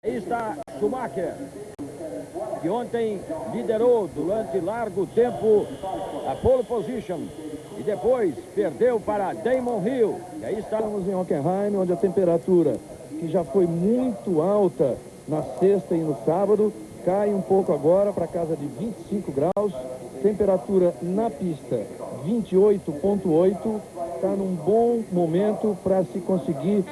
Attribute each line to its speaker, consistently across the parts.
Speaker 1: Aí está Schumacher, que ontem liderou durante largo tempo a pole position e depois perdeu para Damon Hill. E aí estamos em Hockenheim, onde a temperatura, que já foi muito alta na sexta e no sábado, cai um pouco agora para casa de 25 graus. Temperatura na pista 28,8. Está num bom momento para se conseguir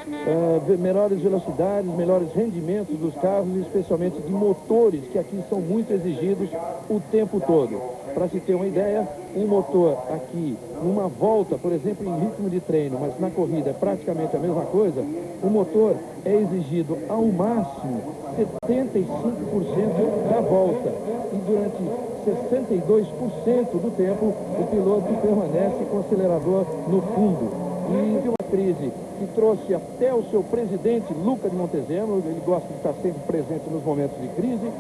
Speaker 1: melhores velocidades, melhores rendimentos dos carros, especialmente de motores, que aqui são muito exigidos o tempo todo. Para se ter uma ideia, um motor aqui, numa volta, por exemplo, em ritmo de treino, mas na corrida é praticamente a mesma coisa, o motor é exigido ao máximo 75% da volta. E durante 62% do tempo, o piloto permanece com o acelerador no fundo. E uma crise que trouxe até o seu presidente, Luca de Montezemolo, ele gosta de estar sempre presente nos momentos de crise,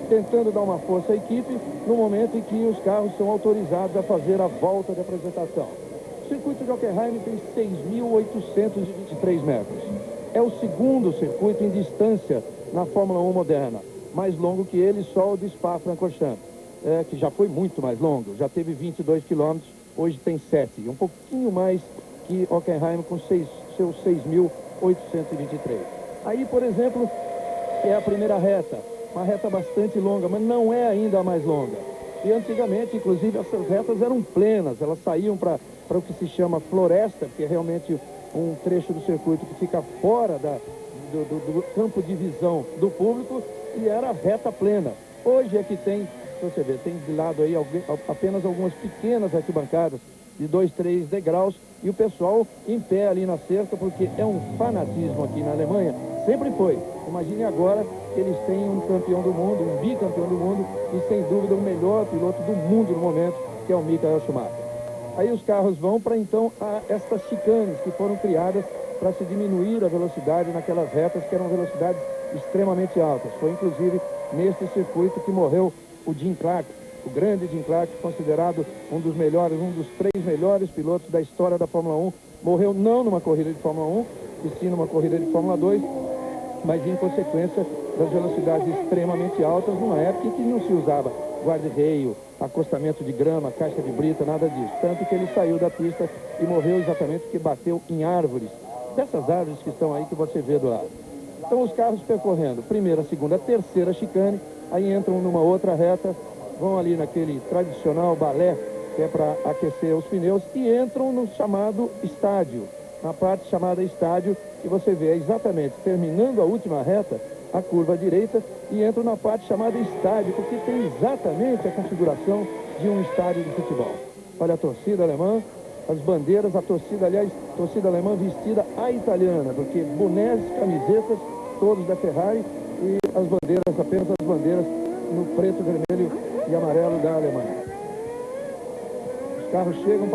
Speaker 1: tentando dar uma força à equipe no momento em que os carros são autorizados a fazer a volta de apresentação. O circuito de Hockenheim tem 6.823 metros. É o segundo circuito em distância na Fórmula 1 moderna. Mais longo que ele, só o de Spa-Francorchamps, que já foi muito mais longo. Já teve 22 quilômetros, hoje tem 7. Um pouquinho mais que Hockenheim com seus 6.823. Aí, por exemplo, é a primeira reta. Uma reta bastante longa, mas não é ainda a mais longa. E antigamente, inclusive, essas retas eram plenas. Elas saíam para o que se chama floresta, que é realmente um trecho do circuito que fica fora do campo de visão do público, e era reta plena. Hoje é que tem, você vê, tem de lado aí apenas algumas pequenas arquibancadas de 2, 3 degraus, e o pessoal em pé ali na cerca, porque é um fanatismo aqui na Alemanha. Sempre foi. Imagine agora que eles têm um campeão do mundo, um bicampeão do mundo, e sem dúvida o melhor piloto do mundo no momento, que é o Michael Schumacher. Aí os carros vão para então estas chicanes que foram criadas para se diminuir a velocidade naquelas retas que eram velocidades extremamente altas. Foi inclusive neste circuito que morreu o Jim Clark, o grande Jim Clark, considerado um dos 3 melhores pilotos da história da Fórmula 1. Morreu não numa corrida de Fórmula 1, e sim numa corrida de Fórmula 2, mas em consequência das velocidades extremamente altas, numa época em que não se usava guarda-reio, acostamento de grama, caixa de brita, nada disso. Tanto que ele saiu da pista e morreu exatamente porque bateu em árvores, dessas árvores que estão aí que você vê do lado. Então os carros percorrendo primeira, segunda, terceira chicane, aí entram numa outra reta, vão ali naquele tradicional balé, que é para aquecer os pneus, e entram no chamado estádio, na parte chamada estádio, que você vê exatamente terminando a última reta, a curva à direita, e entram na parte chamada estádio, porque tem exatamente a configuração de um estádio de futebol. Olha a torcida alemã, as bandeiras, a torcida, aliás, torcida alemã vestida à italiana, porque bonés, camisetas, todos da Ferrari, e as bandeiras, apenas as bandeiras no preto, vermelho e amarelo da Alemanha. Os carros chegam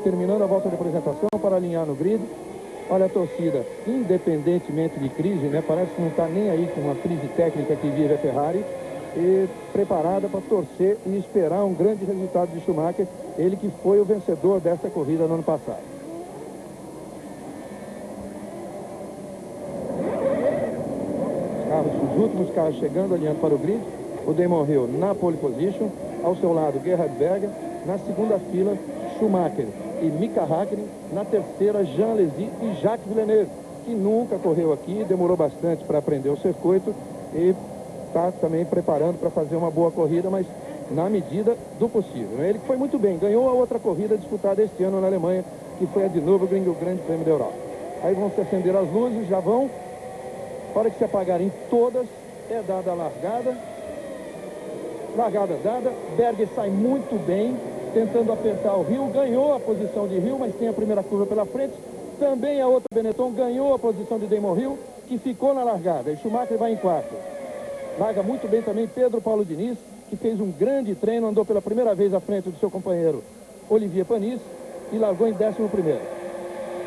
Speaker 1: terminando a volta de apresentação para alinhar no grid. Olha a torcida, independentemente de crise, né? Parece que não está nem aí com a crise técnica que vive a Ferrari, e preparada para torcer e esperar um grande resultado de Schumacher, ele que foi o vencedor desta corrida no ano passado. Os últimos carros chegando, alinhando para o grid. O Damon Hill na pole position, ao seu lado Gerhard Berger, na segunda fila Schumacher e Mika Häkkinen, na terceira Jean Alesi e Jacques Villeneuve, que nunca correu aqui, demorou bastante para aprender o circuito e está também preparando para fazer uma boa corrida, mas na medida do possível. Ele que foi muito bem, ganhou a outra corrida disputada este ano na Alemanha, que foi a de Nürburgring, o Grande Prêmio da Europa. Aí vão se acender as luzes, já vão. A hora que se apagarem todas, é dada a largada. Largada dada, Berger sai muito bem, tentando apertar o Hill, ganhou a posição de Hill, mas tem a primeira curva pela frente. Também a outra Benetton ganhou a posição de Damon Hill, que ficou na largada, e Schumacher vai em quarto. Larga muito bem também Pedro Paulo Diniz, que fez um grande treino, andou pela primeira vez à frente do seu companheiro Olivier Panis, e largou em 11º.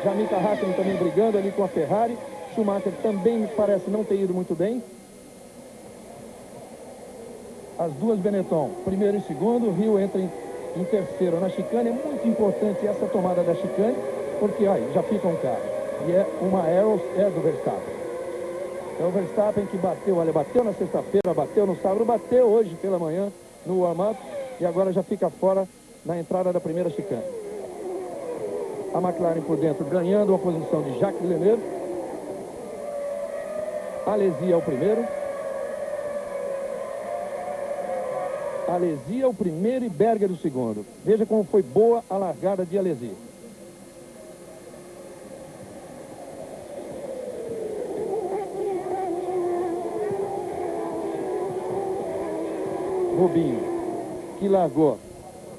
Speaker 1: Já Mika Häkkinen também brigando ali com a Ferrari. Schumacher também parece não ter ido muito bem. As duas Benetton, primeiro e segundo. O Hill entra em terceiro na chicane. É muito importante essa tomada da chicane, porque aí já fica um carro. E é uma Arrows, é do Verstappen. É o Verstappen que bateu, olha, bateu na sexta-feira, bateu no sábado, bateu hoje pela manhã no warm-up e agora já fica fora na entrada da primeira chicane. A McLaren por dentro ganhando a posição de Jacques Villeneuve. Alesi é o primeiro. Alesi é o primeiro e Berger o segundo. Veja como foi boa a largada de Alesi. Rubinho, que largou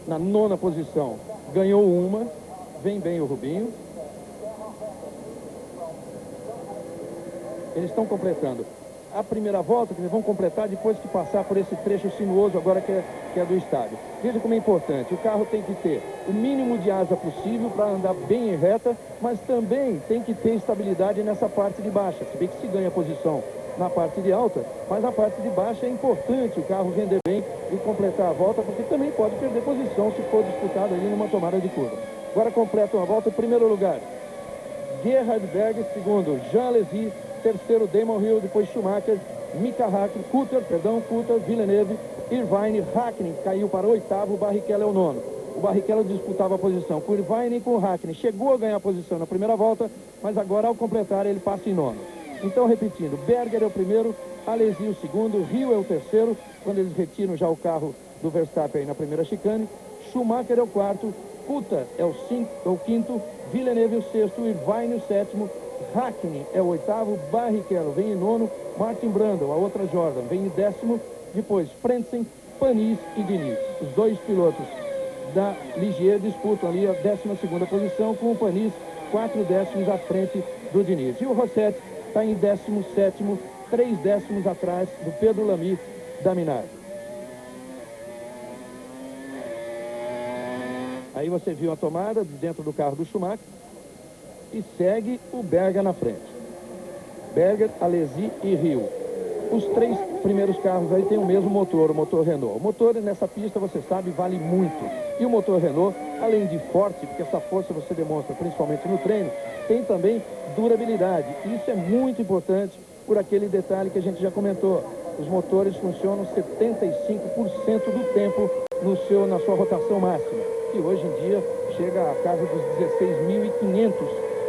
Speaker 1: na nona posição, ganhou uma. Vem bem o Rubinho. Eles estão completando a primeira volta, que eles vão completar depois que passar por esse trecho sinuoso agora que é do estádio. Veja como é importante. O carro tem que ter o mínimo de asa possível para andar bem em reta, mas também tem que ter estabilidade nessa parte de baixa. Se bem que se ganha posição na parte de alta, mas na parte de baixa é importante o carro render bem e completar a volta, porque também pode perder posição se for disputado ali numa tomada de curva. Agora completa uma volta em primeiro lugar Gerhard Berger, segundo Jean Alesi, terceiro Damon Hill, depois Schumacher, Mika Hakkinen, Coulter, Villeneuve, Irvine, Hakkinen caiu para o oitavo, o Barrichello é o nono. O Barrichello disputava a posição com Irvine e com o Hakkinen, chegou a ganhar a posição na primeira volta, mas agora ao completar ele passa em nono. Então repetindo, Berger é o primeiro, Alesi o segundo, Hill é o terceiro, quando eles retiram já o carro do Verstappen aí na primeira chicane, Schumacher é o quarto, Coulter é o quinto, Villeneuve o sexto, Irvine o sétimo, Hakkinen é o oitavo, Barrichello vem em nono, Martin Brundle, a outra Jordan, vem em décimo, depois Frentzen, Panis e Diniz. Os dois pilotos da Ligier disputam ali a 12ª posição, com o Panis 4 décimos à frente do Diniz. E o Rossetti está em 17º, 3 décimos atrás do Pedro Lamy da Minardi. Aí você viu a tomada de dentro do carro do Schumacher e segue o Berger na frente. Berger, Alesi e Hill. Os três primeiros carros aí têm o mesmo motor, o motor Renault. O motor nessa pista, você sabe, vale muito. E o motor Renault, além de forte, porque essa força você demonstra principalmente no treino, tem também durabilidade. Isso é muito importante por aquele detalhe que a gente já comentou. Os motores funcionam 75% do tempo na sua rotação máxima, que hoje em dia chega a casa dos 16.500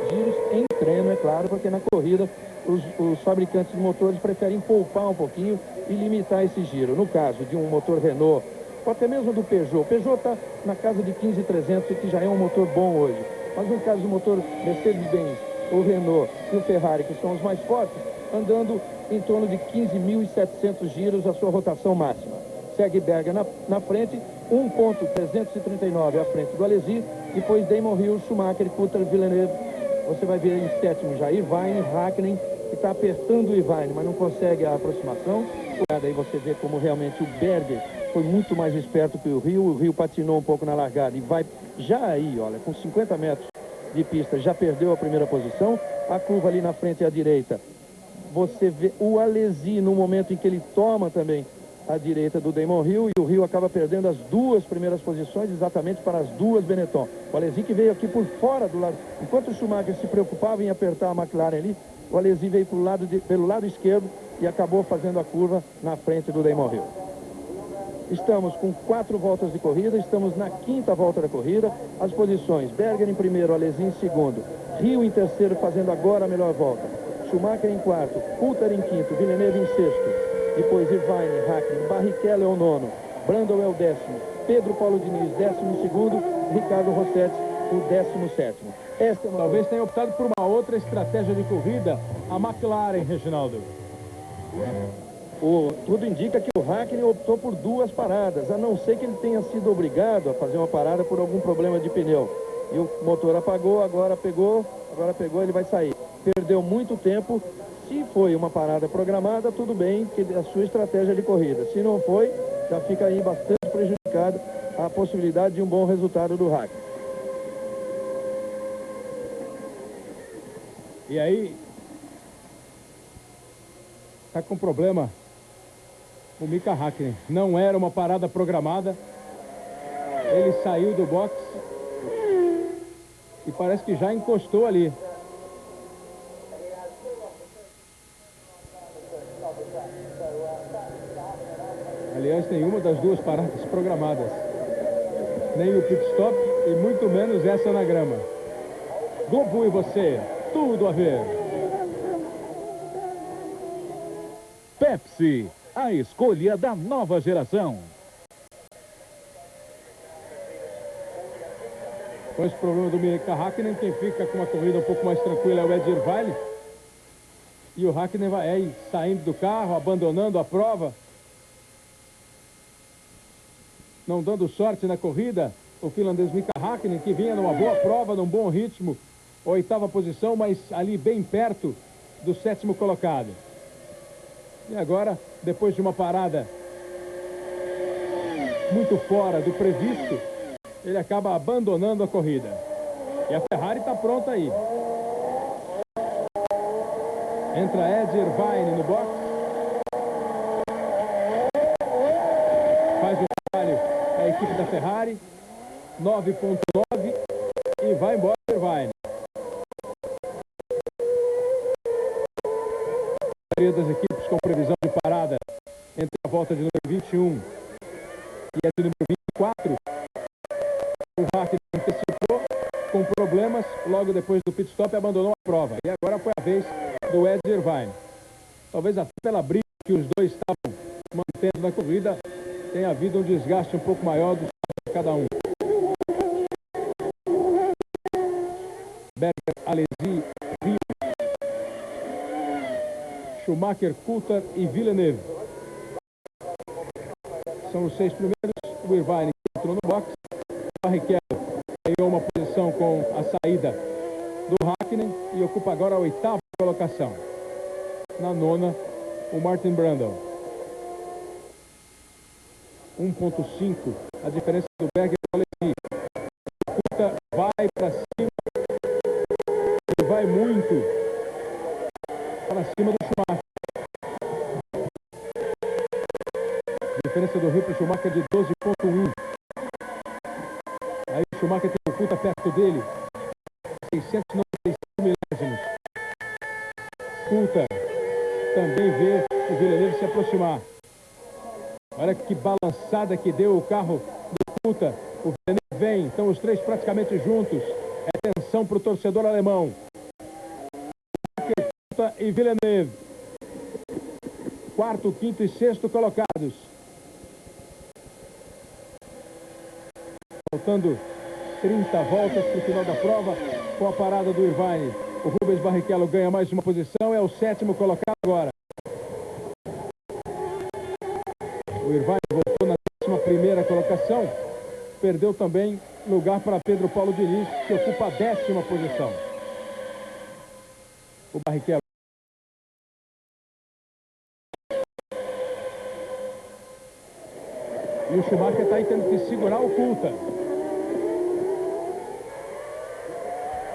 Speaker 1: giros em treino, é claro, porque na corrida os fabricantes de motores preferem poupar um pouquinho e limitar esse giro. No caso de um motor Renault, ou até mesmo do Peugeot, o Peugeot está na casa de 15.300, que já é um motor bom hoje. Mas no caso do motor Mercedes-Benz, o Renault e o Ferrari, que são os mais fortes, andando em torno de 15.700 giros a sua rotação máxima. Segue Berger na frente, 1.339 à frente do Alesi, depois Damon Hill, Schumacher, Coulter, Villeneuve. Você vai ver em sétimo já Irvine, Hakkinen, que está apertando o Irvine, mas não consegue a aproximação. Aí você vê como realmente o Berger foi muito mais esperto que o Rio patinou um pouco na largada e vai já aí, olha, com 50 metros de pista, já perdeu a primeira posição. A curva ali na frente à direita, você vê o Alesi no momento em que ele toma também à direita do Damon Hill, e o Hill acaba perdendo as duas primeiras posições exatamente para as duas Benetton. O Alesi que veio aqui por fora do lado, enquanto o Schumacher se preocupava em apertar a McLaren ali, o Alesi veio pelo lado esquerdo e acabou fazendo a curva na frente do Damon Hill. Estamos com 4 voltas de corrida, estamos na 5ª volta da corrida. As posições: Berger em primeiro, Alesi em segundo, Hill em terceiro, fazendo agora a melhor volta, Schumacher em quarto, Coulter em quinto, Villeneuve em sexto, depois Irvine, Hakkinen, Barrichello é o nono, Brundle é o 10º, Pedro Paulo Diniz 12º, Ricardo Rossetti o 17º.
Speaker 2: Talvez tenha optado por uma outra estratégia de corrida a McLaren, Reginaldo.
Speaker 1: Tudo indica que o Hakkinen optou por 2 paradas, a não ser que ele tenha sido obrigado a fazer uma parada por algum problema de pneu. E o motor apagou, agora pegou, ele vai sair. Perdeu muito tempo. Se foi uma parada programada, tudo bem, que a sua estratégia de corrida. Se não foi, já fica aí bastante prejudicado a possibilidade de um bom resultado do Hakkinen.
Speaker 2: E aí, tá com problema o Mika Hakkinen. Não era uma parada programada. Ele saiu do box e parece que já encostou ali. Aliás, nenhuma das duas paradas programadas. Nem o pit stop e muito menos essa na grama. Globo e você, tudo a ver.
Speaker 3: Pepsi, a escolha da nova geração.
Speaker 2: Com esse problema do Mika Hakkinen, quem fica com uma corrida um pouco mais tranquila é o Ed Irvine. E o Hakkinen vai aí saindo do carro, abandonando a prova. Não dando sorte na corrida, o finlandês Mika Hakkinen, que vinha numa boa prova, num bom ritmo, 8ª posição, mas ali bem perto do 7º colocado. E agora, depois de uma parada muito fora do previsto, ele acaba abandonando a corrida. E a Ferrari está pronta aí. Entra Ed Irvine no box. Faz o trabalho a equipe da Ferrari. 9.9 e vai embora o Irvine. A maioria das equipes com previsão de parada entre a volta de número 21 e a de número 24. O Hakkinen antecipou com problemas, logo depois do pit stop abandonou a prova. E agora foi a vez do Ed Irvine. Talvez até pela briga que os dois estavam mantendo na corrida, tenha havido um desgaste um pouco maior do de cada um. Berger, Alesi, Rio, Schumacher, Coulthard e Villeneuve. São os 6 primeiros. O Irvine entrou no box. O Barrichello ganhou uma posição com a saída do Hakkinen e ocupa agora a 8ª colocação. Na 9ª, o Martin Brundle. 1.5 a diferença do Berger e do Alesi. O Coulthard vai para cima. Ele vai muito para cima do Schumacher. A diferença do Rio para o Schumacher é de 12.1. Aí o Schumacher tem o Coulthard perto dele. 695 milésimos. Coulthard também vê o Villeneuve se aproximar. Olha que balançada que deu o carro do Coulthard. O Villeneuve vem, estão os três praticamente juntos. É tensão para o torcedor alemão. Coulthard e Villeneuve. 4º, 5º e 6º colocados. Faltando 30 voltas para o final da prova, com a parada do Irvine. O Rubens Barrichello ganha mais uma posição, é o 7º colocado agora. O Irvine voltou na 11ª colocação, perdeu também lugar para Pedro Paulo Diniz, que ocupa a 10ª posição. O Barrichello. E o Schumacher está aí tendo que segurar o Coulthard.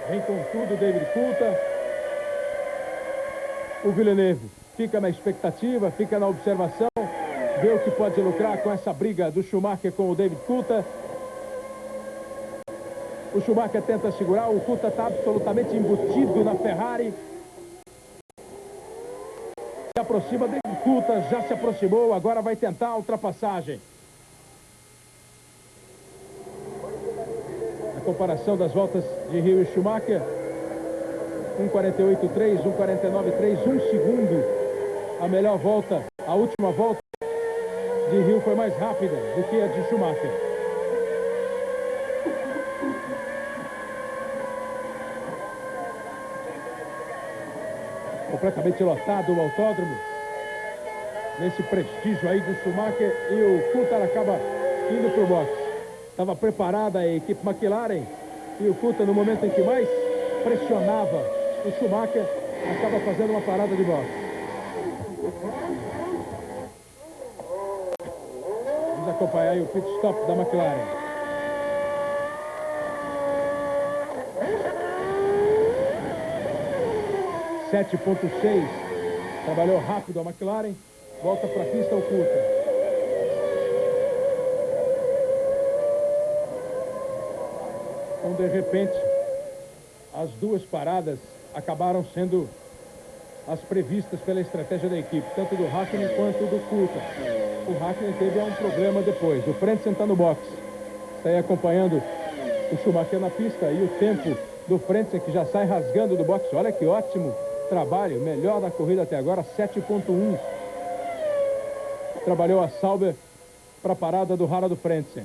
Speaker 2: Vem com tudo o David Coulthard. O Villeneuve fica na expectativa, fica na observação, vê o que pode lucrar com essa briga do Schumacher com o David Coulthard. O Schumacher tenta segurar, o Coulthard está absolutamente embutido na Ferrari. Se aproxima, David Coulthard já se aproximou, agora vai tentar a ultrapassagem. Comparação das voltas de Rio e Schumacher, 1:48.3, 1:49.3, 1 segundo. A melhor volta, a última volta de Rio foi mais rápida do que a de Schumacher. Completamente lotado o autódromo, nesse prestígio aí do Schumacher, e o Coulthard acaba indo para o boxe. Estava preparada a equipe McLaren e o Coulthard, no momento em que mais pressionava o Schumacher, acaba fazendo uma parada de boxe. Vamos acompanhar aí o pit stop da McLaren. (7.6) Trabalhou rápido a McLaren. Volta para a pista o Coulthard. Então, de repente, as duas paradas acabaram sendo as previstas pela estratégia da equipe, tanto do Hakkinen quanto do Coulthard. O Hakkinen teve um problema depois. O Frentzen está no box. Está aí acompanhando o Schumacher na pista e o tempo do Frentzen, que já sai rasgando do box. Olha que ótimo trabalho, melhor da corrida até agora, 7.1. Trabalhou a Sauber para a parada do Harald Frentzen.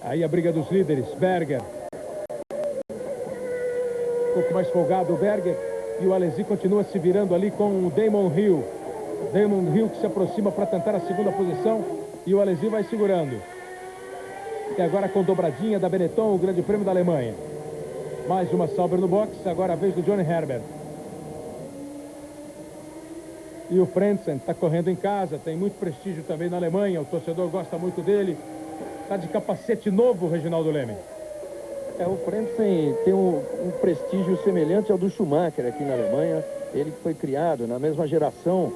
Speaker 2: Aí a briga dos líderes, Berger. Um pouco mais folgado o Berger. E o Alesi continua se virando ali com o Damon Hill. Damon Hill que se aproxima para tentar a segunda posição. E o Alesi vai segurando. E agora com dobradinha da Benetton, o Grande Prêmio da Alemanha. Mais uma Sauber no box. Agora a vez do Johnny Herbert. E o Frentzen está correndo em casa. Tem muito prestígio também na Alemanha. O torcedor gosta muito dele. Está de capacete novo, Reginaldo Leme.
Speaker 1: O Frentzen tem um prestígio semelhante ao do Schumacher aqui na Alemanha. Ele foi criado na mesma geração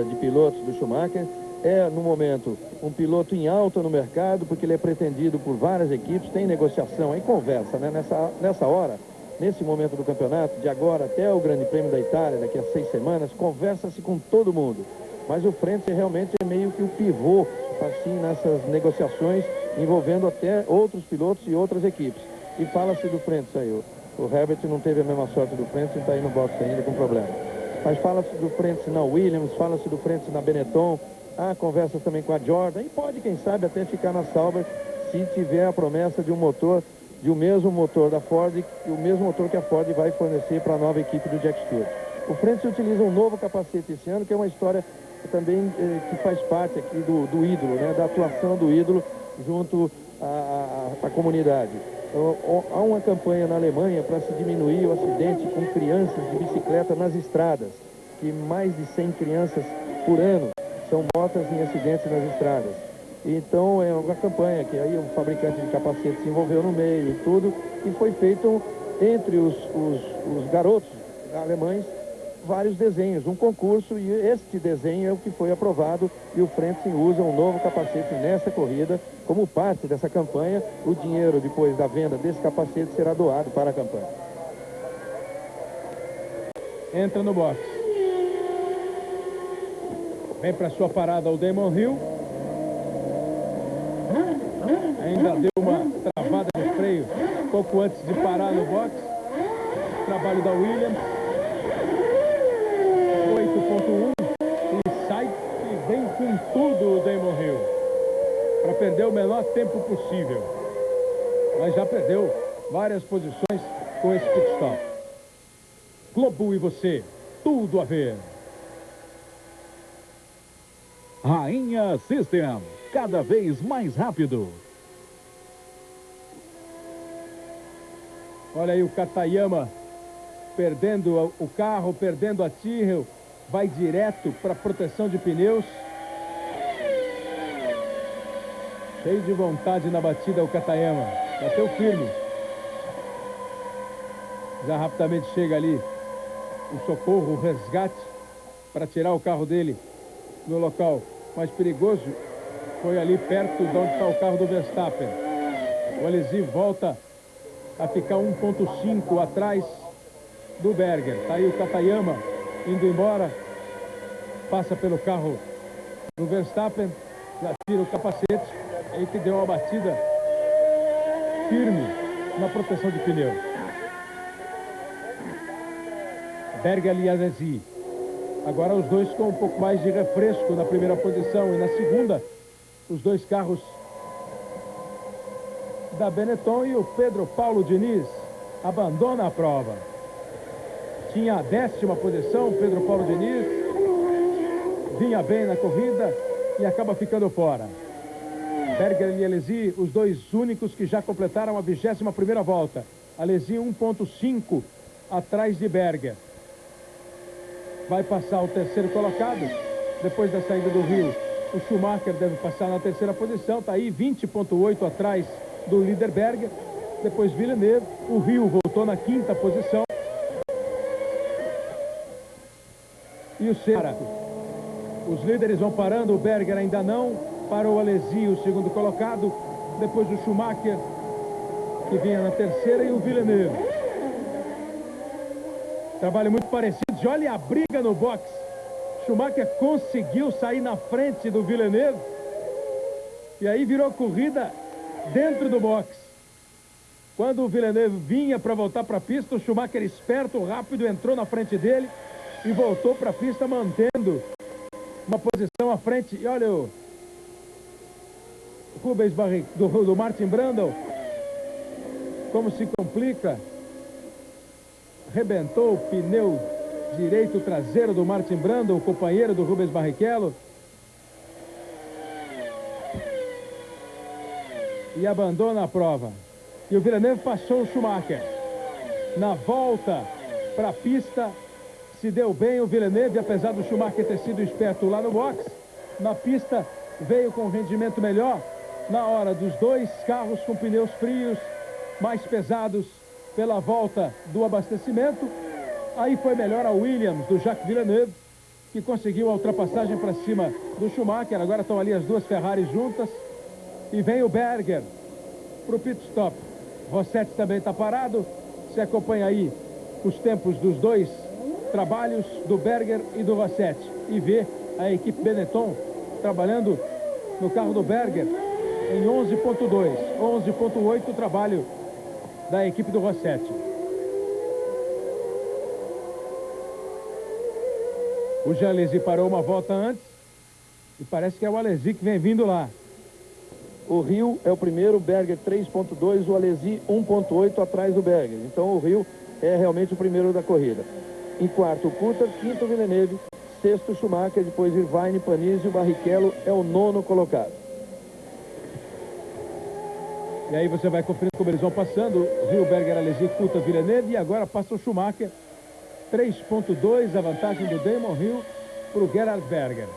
Speaker 1: de pilotos do Schumacher. É, no momento, um piloto em alta no mercado, porque ele é pretendido por várias equipes. Tem negociação, aí conversa, né? Nessa hora, nesse momento do campeonato, de agora até o Grande Prêmio da Itália, daqui a 6 semanas, conversa-se com todo mundo. Mas o Frentzen realmente é meio que o pivô, assim, nessas negociações, envolvendo até outros pilotos e outras equipes. E fala-se do Frentzen aí. O Herbert não teve a mesma sorte do Frentzen, está aí no box ainda com problema. Mas fala-se do Frentzen na Williams, fala-se do Frentzen na Benetton. Há conversas também com a Jordan. E pode, quem sabe, até ficar na Sauber se tiver a promessa de um motor, de um mesmo motor da Ford, o mesmo motor que a Ford vai fornecer para a nova equipe do Jack Stewart. O Frentzen utiliza um novo capacete esse ano, que é uma história também que faz parte aqui do ídolo, né? Da atuação do ídolo junto à comunidade. Há uma campanha na Alemanha para se diminuir o acidente com crianças de bicicleta nas estradas, que mais de 100 crianças por ano são mortas em acidentes nas estradas. Então é uma campanha que aí o fabricante de capacete se envolveu no meio e tudo, e foi feito entre os garotos alemães vários desenhos, um concurso, e este desenho é o que foi aprovado, e o Frentzen usa um novo capacete nessa corrida como parte dessa campanha. O dinheiro depois da venda desse capacete será doado para a campanha.
Speaker 2: Entra no box. Vem para sua parada o Damon Hill. Ainda deu uma travada de freio pouco antes de parar no box. Trabalho da Williams. 8.1 e sai e vem com tudo o Damon Hill para perder o menor tempo possível, mas já perdeu várias posições com esse pit stop. Globo e você, tudo a ver.
Speaker 3: Rainha System, cada vez mais rápido.
Speaker 2: Olha aí o Katayama perdendo o carro, perdendo a Tyrrell, vai direto para proteção de pneus. Cheio de vontade na batida o Katayama, bateu firme. Já rapidamente chega ali o socorro, o resgate, para tirar o carro dele no local mais perigoso. Foi ali perto de onde está o carro do Verstappen. O Alesi volta a ficar 1.5 atrás do Berger. Está aí o Katayama indo embora, passa pelo carro do Verstappen, já tira o capacete, aí que deu uma batida firme na proteção de pneu. Berger e Alesi. Agora os dois com um pouco mais de refresco na primeira posição, e na segunda os dois carros da Benetton, e o Pedro Paulo Diniz abandona a prova. Tinha a 10ª posição, Pedro Paulo Diniz vinha bem na corrida e acaba ficando fora. Berger e Alesi, os dois únicos que já completaram a 21ª volta. Alesi 1.5 atrás de Berger. Vai passar o terceiro colocado. Depois da saída do Rio, o Schumacher deve passar na 3ª posição. Está aí 20.8 atrás do líder Berger. Depois Villeneuve. O Rio voltou na 5ª posição. E o Senna. Os líderes vão parando. O Berger ainda não. Parou o Alesi, o segundo colocado. Depois o Schumacher. que vinha na terceira, e o Villeneuve. Trabalho muito parecido. Olha a briga no box. Schumacher conseguiu sair na frente do Villeneuve. E aí virou corrida dentro do box. Quando o Villeneuve vinha para voltar para a pista, o Schumacher, esperto, rápido, entrou na frente dele e voltou para a pista, mantendo uma posição à frente. E olha o Rubens Barrichello do Martin Brundle, como se complica. Arrebentou o pneu direito traseiro do Martin Brundle, o companheiro do Rubens Barrichello. E abandona a prova. E o Villeneuve passou o Schumacher. Na volta para a pista, se deu bem o Villeneuve, apesar do Schumacher ter sido esperto lá no box. Na pista, veio com rendimento melhor. Na hora dos dois carros com pneus frios, mais pesados pela volta do abastecimento, aí foi melhor a Williams, do Jacques Villeneuve, que conseguiu a ultrapassagem para cima do Schumacher. Agora estão ali as duas Ferraris juntas. E vem o Berger para o pit stop. Rossetti também está parado. Você acompanha aí os tempos dos dois trabalhos, do Berger e do Rossetti. E vê a equipe Benetton trabalhando no carro do Berger em 11.2. 11.8 o trabalho da equipe do Rossetti. O Jean Alesi parou uma volta antes. E parece que é o Alesi que vem vindo lá.
Speaker 1: O Rio é o primeiro, o Berger 3.2, o Alesi 1.8 atrás do Berger. Então o Rio é realmente o primeiro da corrida. Em quarto, o Coulthard, quinto, o Villeneuve, sexto, Schumacher, depois Irvine, Panis e o Barrichello é o nono colocado.
Speaker 2: E aí você vai conferindo como eles vão passando. Rio, Berger, Alesi, Coulthard, Villeneuve, e agora passa o Schumacher. 3.2, a vantagem do Damon Hill para o Gerhard Berger.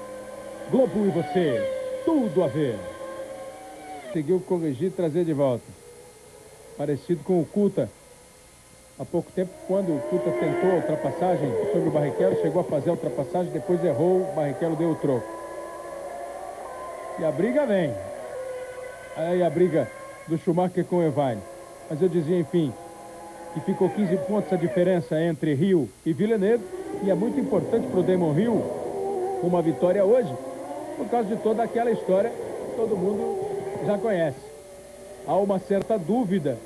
Speaker 2: Globo e você, tudo a ver. Conseguiu corrigir e trazer de volta. Parecido com o Coulthard. Há pouco tempo, quando o Coulthard tentou a ultrapassagem sobre o Barrichello, chegou a fazer a ultrapassagem, depois errou, o Barrichello deu o troco. E a briga vem. Aí a briga do Schumacher com o Irvine. Mas eu dizia, enfim, que ficou 15 pontos a diferença entre Hill e Villeneuve, e é muito importante para o Damon Hill uma vitória hoje, por causa de toda aquela história que todo mundo já conhece. Há uma certa dúvida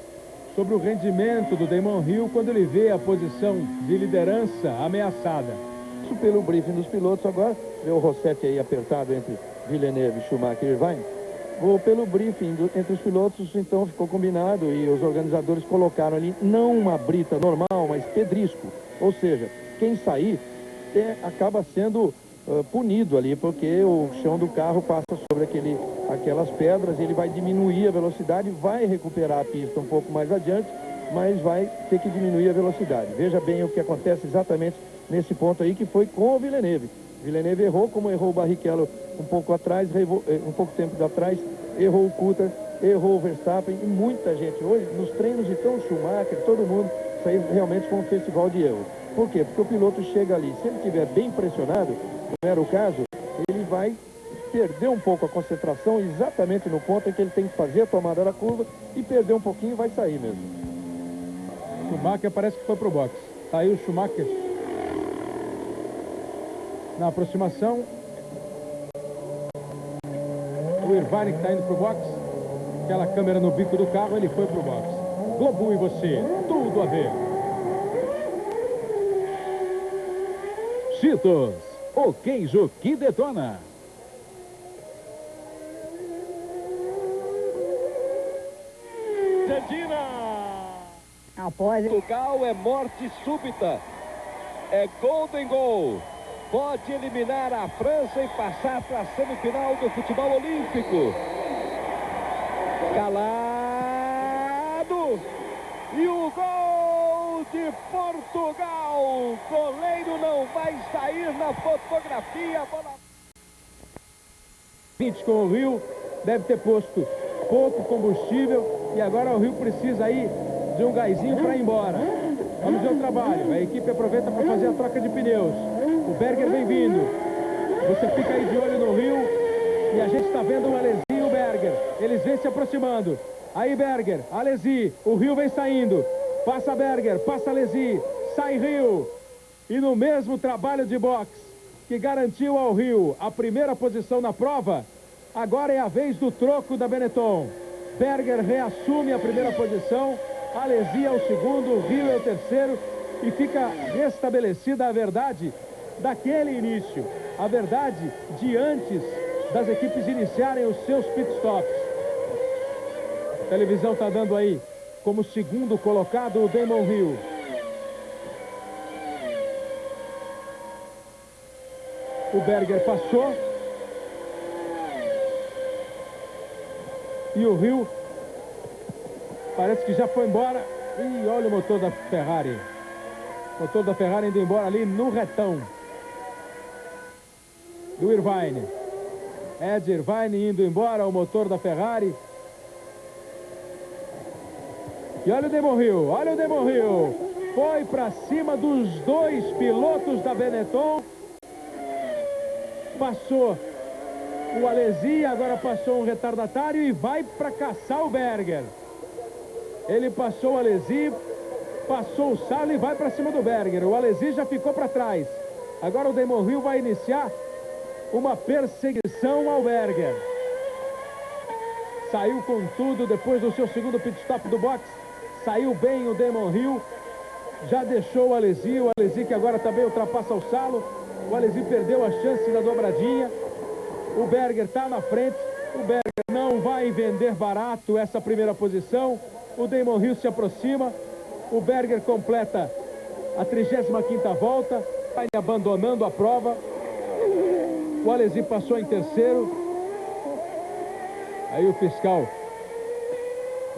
Speaker 2: sobre o rendimento do Damon Hill quando ele vê a posição de liderança ameaçada.
Speaker 1: Isso pelo briefing dos pilotos agora, vê o Rossetti aí apertado entre Villeneuve, Schumacher e Irvine. Pelo briefing entre os pilotos, então ficou combinado e os organizadores colocaram ali não uma brita normal, mas pedrisco. Ou seja, quem sair acaba sendo punido ali, porque o chão do carro passa sobre aquelas pedras, ele vai diminuir a velocidade, vai recuperar a pista um pouco mais adiante, mas vai ter que diminuir a velocidade. Veja bem o que acontece exatamente nesse ponto aí, que foi com o Villeneuve. Villeneuve errou, como errou o Barrichello um pouco atrás, um pouco tempo atrás, errou o Coulthard, errou o Verstappen e muita gente. Hoje, nos treinos de Tom Schumacher, todo mundo, isso aí realmente foi um festival de erros. Por quê? Porque o piloto chega ali, se ele estiver bem pressionado, não era o caso, ele vai perder um pouco a concentração exatamente no ponto em que ele tem que fazer a tomada da curva e perder um pouquinho e vai sair mesmo.
Speaker 2: Schumacher parece que foi pro box. Tá aí o Schumacher na aproximação. O Irvine que está indo pro box. Aquela câmera no bico do carro, ele foi pro box. Globo e você, tudo a ver.
Speaker 3: Cheetos, o queijo que detona.
Speaker 4: Portugal é morte súbita. É Golden Goal. Pode eliminar a França e passar para a semifinal do futebol olímpico. Calado. E o gol de Portugal. Goleiro não vai sair na fotografia. Bola...
Speaker 2: 20 com o Rio, deve ter posto pouco combustível e agora o Rio precisa aí de um gásinho para ir embora. Vamos ver o trabalho. A equipe aproveita para fazer a troca de pneus. O Berger vem vindo. Você fica aí de olho no Rio e a gente está vendo o Alesi e o Berger. Eles vêm se aproximando. Aí Berger, Alesi, o Rio vem saindo. Passa Berger, passa Alesi, sai Rio. E no mesmo trabalho de boxe que garantiu ao Rio a primeira posição na prova, agora é a vez do troco da Benetton. Berger reassume a primeira posição, Alesi é o segundo, o Rio é o terceiro, e fica restabelecida a verdade daquele início, a verdade de antes das equipes iniciarem os seus pitstops. A televisão está dando aí como segundo colocado o Damon Hill. O Berger passou. E o Rio parece que já foi embora. E olha o motor da Ferrari. O motor da Ferrari indo embora ali no retão do Irvine. Ed Irvine indo embora, o motor da Ferrari. E olha o Damon Hill, olha o Damon Hill. Foi para cima dos dois pilotos da Benetton. Passou o Alesi, agora passou um retardatário e vai para caçar o Berger. Ele passou o Alesi, passou o Salo e vai para cima do Berger. O Alesi já ficou para trás. Agora o Damon Hill vai iniciar uma perseguição ao Berger. Saiu com tudo depois do seu segundo pit stop do box. Saiu bem o Damon Hill. Já deixou o Alesi que agora também ultrapassa o Salo. O Alesi perdeu a chance da dobradinha. O Berger está na frente. O Berger não vai vender barato essa primeira posição. O Damon Hill se aproxima. O Berger completa a 35ª volta. Vai abandonando a prova. O Alesi passou em terceiro. Aí o fiscal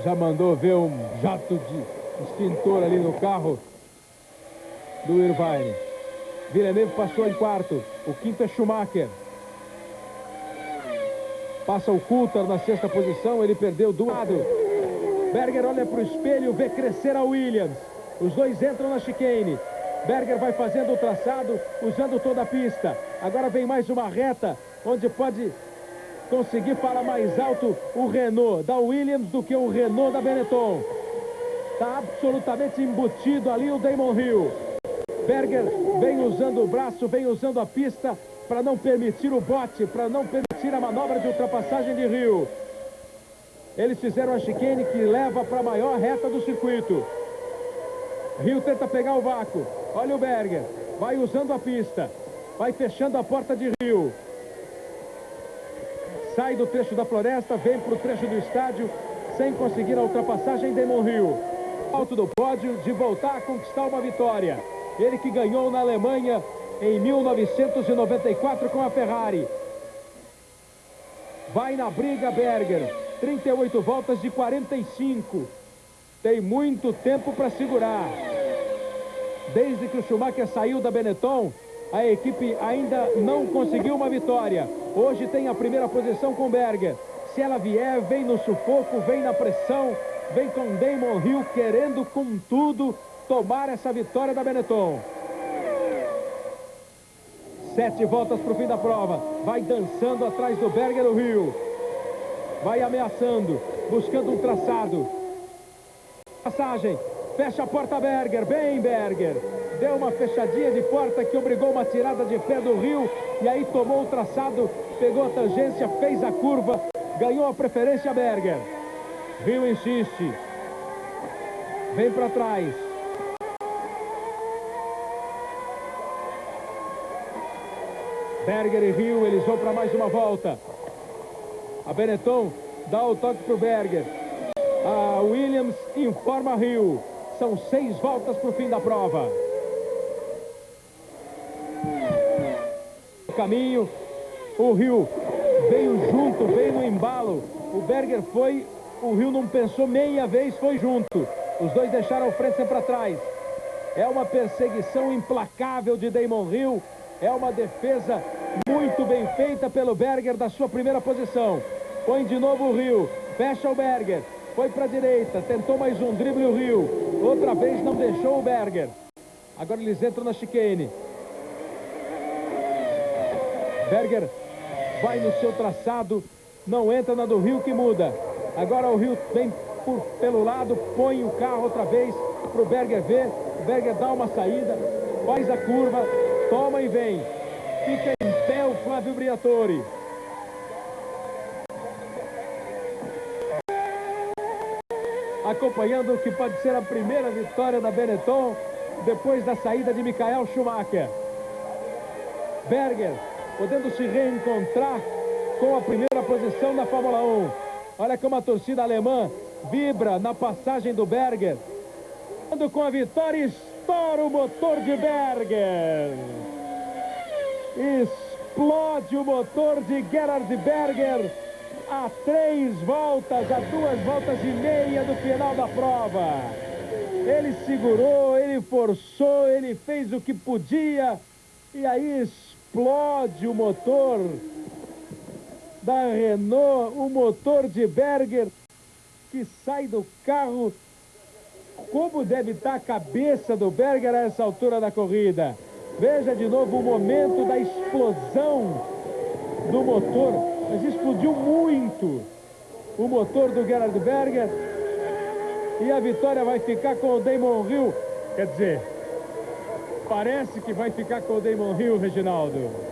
Speaker 2: já mandou ver um jato de extintor ali no carro do Irvine. Villeneuve passou em quarto. O quinto é Schumacher. Passa o Coulthard na sexta posição. Ele perdeu do lado. Berger olha para o espelho, vê crescer a Williams. Os dois entram na chicane. Berger vai fazendo o traçado, usando toda a pista. Agora vem mais uma reta, onde pode conseguir falar mais alto o Renault da Williams do que o Renault da Benetton. Está absolutamente embutido ali o Damon Hill. Berger vem usando o braço, vem usando a pista para não permitir o bote, para não permitir a manobra de ultrapassagem de Hill. Eles fizeram a chicane que leva para a maior reta do circuito. Hill tenta pegar o vácuo. Olha o Berger. Vai usando a pista. Vai fechando a porta de Hill. Sai do trecho da floresta, vem para o trecho do estádio, sem conseguir a ultrapassagem. Damon Hill, alto do pódio, de voltar a conquistar uma vitória. Ele que ganhou na Alemanha em 1994 com a Ferrari. Vai na briga Berger. 38 voltas de 45. Tem muito tempo para segurar. Desde que o Schumacher saiu da Benetton, a equipe ainda não conseguiu uma vitória. Hoje tem a primeira posição com Berger. Se ela vier, vem no sufoco, vem na pressão, vem com Damon Hill querendo com tudo tomar essa vitória da Benetton. 7 voltas para o fim da prova. Vai dançando atrás do Berger o Hill. Vai ameaçando, buscando um traçado. Passagem, fecha a porta Berger, bem Berger. Deu uma fechadinha de porta que obrigou uma tirada de pé do Hill. E aí tomou o traçado, pegou a tangência, fez a curva, ganhou a preferência Berger. Hill insiste. Vem para trás. Berger e Hill, eles vão para mais uma volta. A Benetton dá o toque para o Berger. A Williams informa Hill. São 6 voltas para o fim da prova. O caminho, o Hill veio junto, veio no embalo. O Berger foi, o Hill não pensou meia vez, foi junto. Os dois deixaram o Frentzen para trás. É uma perseguição implacável de Damon Hill. É uma defesa muito bem feita pelo Berger da sua primeira posição. Põe de novo o Hill, fecha o Berger, foi para a direita, tentou mais um drible o Hill. Outra vez não deixou o Berger. Agora eles entram na chicane. Berger vai no seu traçado, não entra na do Hill que muda. Agora o Rio vem pelo lado, põe o carro outra vez para o Berger ver. O Berger dá uma saída, faz a curva, toma e vem. Fica em pé o Flávio Briatore. Acompanhando o que pode ser a primeira vitória da Benetton depois da saída de Michael Schumacher. Berger podendo se reencontrar com a primeira posição na Fórmula 1. Olha como a torcida alemã vibra na passagem do Berger. Com a vitória, estoura o motor de Berger. Explode o motor de Gerhard Berger a 3 voltas, a 2 voltas e meia do final da prova. Ele segurou, ele forçou, ele fez o que podia e aí explode o motor da Renault, o motor de Berger, que sai do carro. Como deve estar a cabeça do Berger a essa altura da corrida? Veja de novo o momento da explosão do motor, mas explodiu muito o motor do Gerhard Berger. E a vitória vai ficar com o Damon Hill. Quer dizer, parece que vai ficar com o Damon Hill, Reginaldo.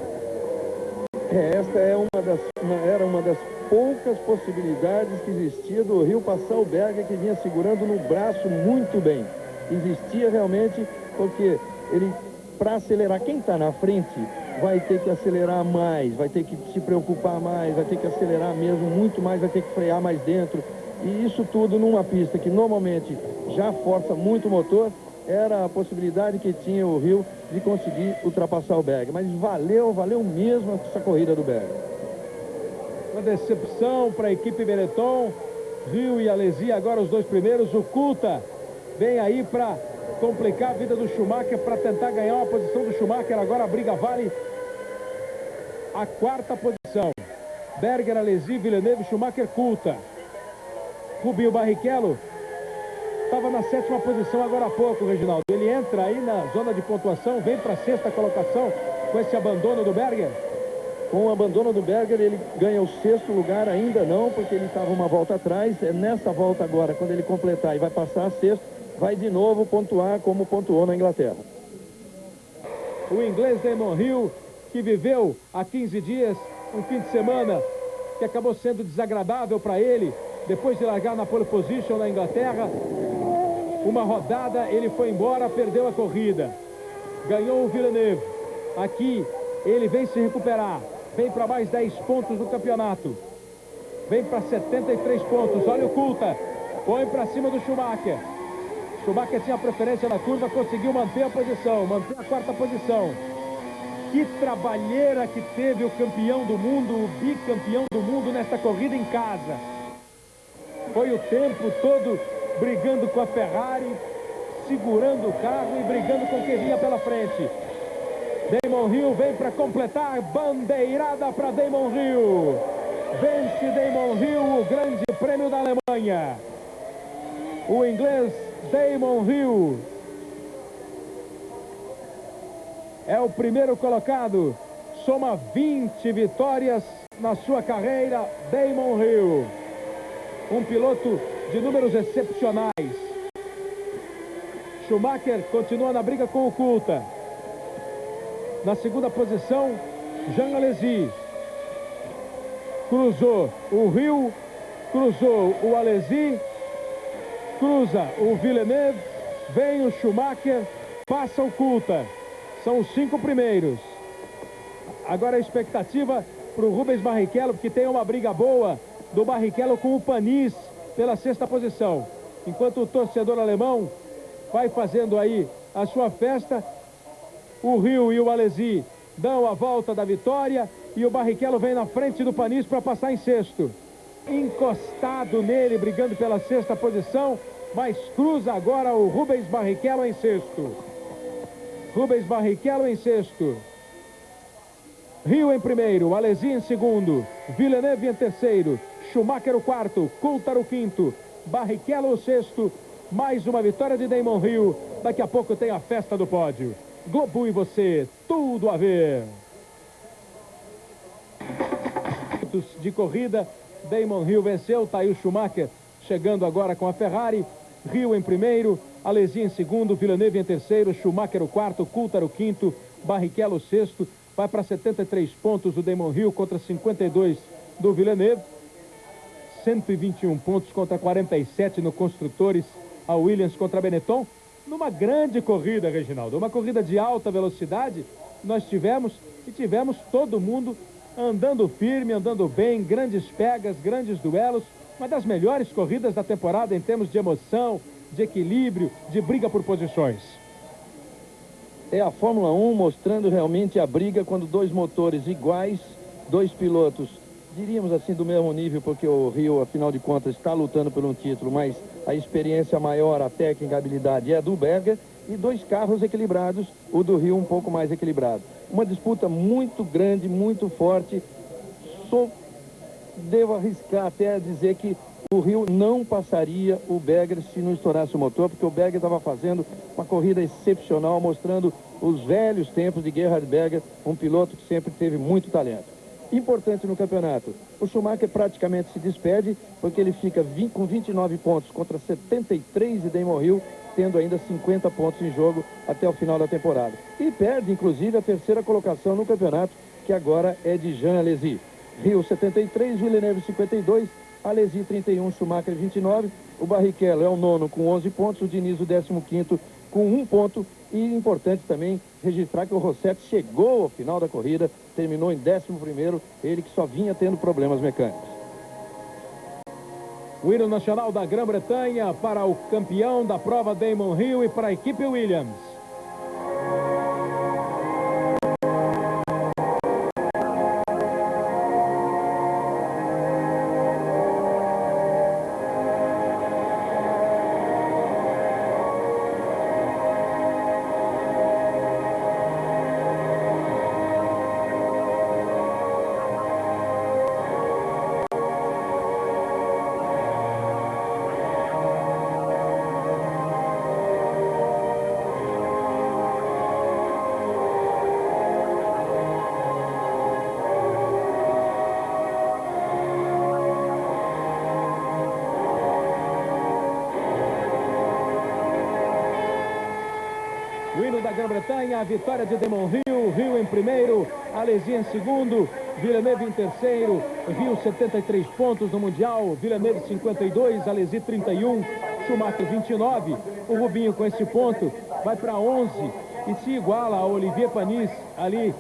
Speaker 1: Esta era uma das poucas possibilidades que existia do Hill passar o Berger, que vinha segurando no braço muito bem. Existia realmente, porque ele, para acelerar, quem está na frente vai ter que acelerar mais, vai ter que se preocupar mais, vai ter que acelerar mesmo muito mais, vai ter que frear mais dentro. E isso tudo numa pista que normalmente já força muito o motor, era a possibilidade que tinha o Hill de conseguir ultrapassar o Berger. Mas valeu mesmo essa corrida do Berger.
Speaker 2: Uma decepção para a equipe Benetton. Hill e Alesi agora os dois primeiros. O Coulthard vem aí para complicar a vida do Schumacher, para tentar ganhar uma posição do Schumacher. Agora a briga vale a 4ª posição. Berger, Alesi, Villeneuve, Schumacher, Coulthard. Rubinho Barrichello estava na 7ª posição agora há pouco, Reginaldo. Ele entra aí na zona de pontuação, vem para a 6ª colocação com esse abandono do Berger.
Speaker 1: Com o abandono do Berger, ele ganha o 6º lugar, ainda não, porque ele estava uma volta atrás. É nessa volta agora, quando ele completar e vai passar a 6º, vai de novo pontuar como pontuou na Inglaterra.
Speaker 2: O inglês Damon Hill, que viveu há 15 dias um fim de semana que acabou sendo desagradável para ele, depois de largar na pole position na Inglaterra. Uma rodada, ele foi embora, perdeu a corrida. Ganhou o Villeneuve. Aqui, ele vem se recuperar. Vem para mais 10 pontos no campeonato. Vem para 73 pontos. Olha o Coulthard. Põe para cima do Schumacher. Schumacher tinha preferência na curva, conseguiu manter a posição, manter a 4ª posição. Que trabalheira que teve o campeão do mundo, o bicampeão do mundo nesta corrida em casa. Foi o tempo todo brigando com a Ferrari, segurando o carro e brigando com quem vinha pela frente. Damon Hill vem para completar, bandeirada para Damon Hill. Vence Damon Hill o Grande Prêmio da Alemanha. O inglês Damon Hill é o primeiro colocado, soma 20 vitórias na sua carreira, Damon Hill. Um piloto de números excepcionais. Schumacher continua na briga com o Coulthard. Na 2ª posição, Jean Alesi. Cruzou o Hill, cruzou o Alesi, cruza o Villeneuve, vem o Schumacher, passa o Coulthard. São os 5 primeiros. Agora a expectativa para o Rubens Barrichello, porque tem uma briga boa do Barrichello com o Panis pela 6ª posição. Enquanto o torcedor alemão vai fazendo aí a sua festa, o Hill e o Alesi dão a volta da vitória e o Barrichello vem na frente do Panis para passar em 6º. Encostado nele, brigando pela 6ª posição, mas cruza agora o Rubens Barrichello em 6º. Rubens Barrichello em 6º. Hill em primeiro, Alesi em 2º, Villeneuve em 3º, Schumacher o 4º, Coulthard o 5º, Barrichello o 6º. Mais uma vitória de Damon Hill. Daqui a pouco tem a festa do pódio. Globo e você, tudo a ver. De corrida, Damon Hill venceu, tá aí o Schumacher chegando agora com a Ferrari. Hill em primeiro, Alesi em segundo, Villeneuve em terceiro, Schumacher o quarto, Coulthard o quinto, Barrichello o sexto. Vai para 73 pontos o Damon Hill contra 52 do Villeneuve. 121 pontos contra 47 no Construtores, a Williams contra a Benetton. Numa grande corrida, Reginaldo, uma corrida de alta velocidade, nós tivemos todo mundo andando firme, andando bem, grandes pegas, grandes duelos. Uma das melhores corridas da temporada em termos de emoção, de equilíbrio, de briga por posições.
Speaker 1: É a Fórmula 1 mostrando realmente a briga quando dois motores iguais, dois pilotos, diríamos assim, do mesmo nível, porque o Hill, afinal de contas, está lutando por um título, mas a experiência maior, a técnica, a habilidade é do Berger, e dois carros equilibrados, o do Hill um pouco mais equilibrado. Uma disputa muito grande, muito forte. Devo arriscar até dizer que o Hill não passaria o Berger se não estourasse o motor, porque o Berger estava fazendo uma corrida excepcional, mostrando os velhos tempos de Gerhard Berger, um piloto que sempre teve muito talento. Importante no campeonato, o Schumacher praticamente se despede, porque ele fica com 29 pontos contra 73 de Damon Hill, tendo ainda 50 pontos em jogo até o final da temporada. E perde, inclusive, a terceira colocação no campeonato, que agora é de Jean Alesi. Hill 73, Villeneuve 52, Alesi 31, Schumacher 29, o Barrichello é o nono com 11 pontos, o Diniz o 15º com 1 ponto, e importante também registrar que o Rosset chegou ao final da corrida, terminou em 11º, ele que só vinha tendo problemas mecânicos.
Speaker 2: O hino nacional da Grã-Bretanha para o campeão da prova Damon Hill e para a equipe Williams. O hino da Grã-Bretanha, a vitória de Damon Hill, Hill em primeiro, Alesi em segundo, Villeneuve em terceiro, Hill 73 pontos no Mundial, Villeneuve 52, Alesi 31, Schumacher 29, o Rubinho com esse ponto vai para 11 e se iguala a Olivier Panis ali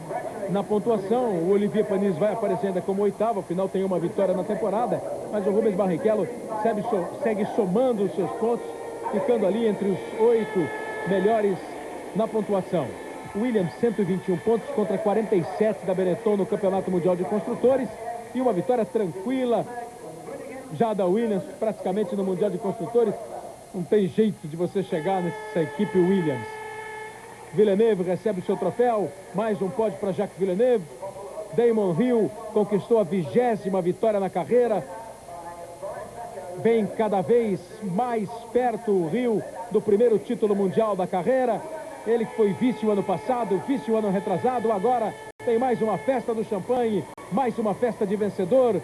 Speaker 2: na pontuação. O Olivier Panis vai aparecendo como oitavo, afinal tem uma vitória na temporada, mas o Rubens Barrichello segue somando os seus pontos, ficando ali entre os 8 melhores na pontuação. Williams 121 pontos contra 47 da Benetton no Campeonato Mundial de Construtores, e uma vitória tranquila já da Williams praticamente no Mundial de Construtores. Não tem jeito de você chegar nessa equipe Williams. Villeneuve recebe o seu troféu, mais um pódio para Jacques Villeneuve. Damon Hill conquistou a 20ª vitória na carreira. Vem cada vez mais perto o Hill do primeiro título mundial da carreira. Ele que foi vice o ano passado, vice o ano retrasado, agora tem mais uma festa do champanhe, mais uma festa de vencedor.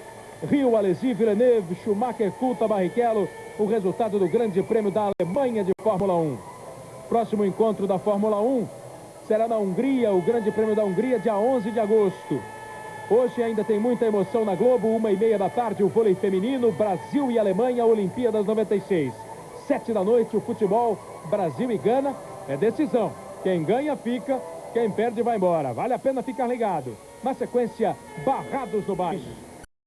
Speaker 2: Hill, Alesi, Villeneuve, Schumacher, Coulthard, Barrichello, o resultado do Grande Prêmio da Alemanha de Fórmula 1. Próximo encontro da Fórmula 1 será na Hungria, o Grande Prêmio da Hungria, dia 11 de agosto. Hoje ainda tem muita emoção na Globo, 1h30 da tarde, o vôlei feminino, Brasil e Alemanha, Olimpíadas 96. 7 da noite, o futebol, Brasil e Gana, é decisão. Quem ganha fica, quem perde vai embora. Vale a pena ficar ligado. Na sequência, Barrados no Baixo.